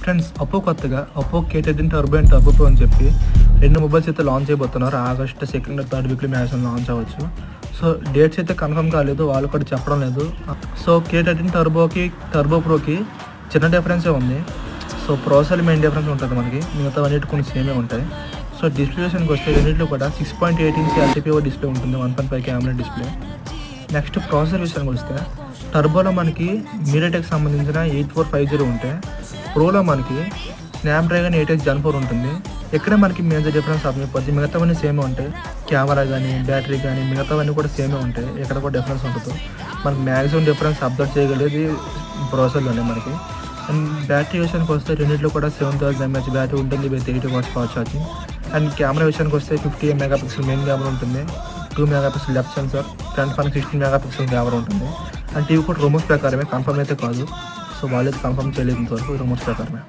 Friends, కొత్తగా Oppo K13 turbo and turbo pro అని చెప్పి 2 మొబైల్స్ అయితే లాంచ్ చేయబోతున్నారు. ఆగస్ట్ 2nd 3rd వీక్లో మ్యాక్సిమం లాంచ్ అవ్వచ్చు. సో డేట్స్ అయితే కన్ఫర్మ్ కాలేదు, వాళ్ళు కూడా చెప్పడం లేదు. సో K13 టర్బో ప్రోకి చిన్న డిఫరెన్సే ఉంది. సో ప్రాసెసర్ మెయిన్ డిఫరెన్స్ ఉంటుంది మనకి, మిగతా అన్నిటి కొన్ని సేమే ఉంటాయి. సో డిస్ప్లే విషయానికి వస్తే రెండింటిలో కూడా 6.8 ఇంచ్ LTPO డిస్ప్లే ఉంటుంది, 1.5 కెమెరా డిస్ప్లే. నెక్స్ట్ ప్రాసెసర్ విషయానికి వస్తే టర్బోలో మనకి మీడియాటెక్ సంబంధించిన 8450 ఉంటే, ప్రోలో మనకి స్నాప్డ్రాగన్ 8X Gen 4 ఉంటుంది. ఇక్కడే మనకి మేజర్ డిఫరెన్స్ అర్థమైపోద్ది. మిగతావన్నీ సేమే ఉంటాయి, కెమెరా కానీ బ్యాటరీ కానీ మిగతావన్నీ కూడా సేమే ఉంటాయి, ఇక్కడ కూడా డిఫరెన్స్ ఉంటుంది. మనకి మ్యాక్సిమం డిఫరెన్స్ అబ్జర్వ్ చేయగలిగేది ప్రాసెసర్లోనే మనకి. అండ్ బ్యాటరీ విషయానికి వస్తే రెండింటిలో కూడా 7000 mAh బ్యాటరీ ఉంటుంది with 80 watts fast charging. And camera విషయానికి వస్తే 58 MP మెయిన్ కెమెరా ఉంటుంది, 2 MP లెఫ్ట్ సెన్సార్, ఫ్రంట్ పైన 16 MP కెమెరా ఉంటుంది. అండ్ టీవీ కూడా రూమర్స్ ప్రకారమే, కన్ఫర్మ్ అయితే కాదు. సో వాళ్ళైతే కన్ఫర్మ్ చేయలేదు ఇంతవరకు, రూమర్స్ ప్రకారమే.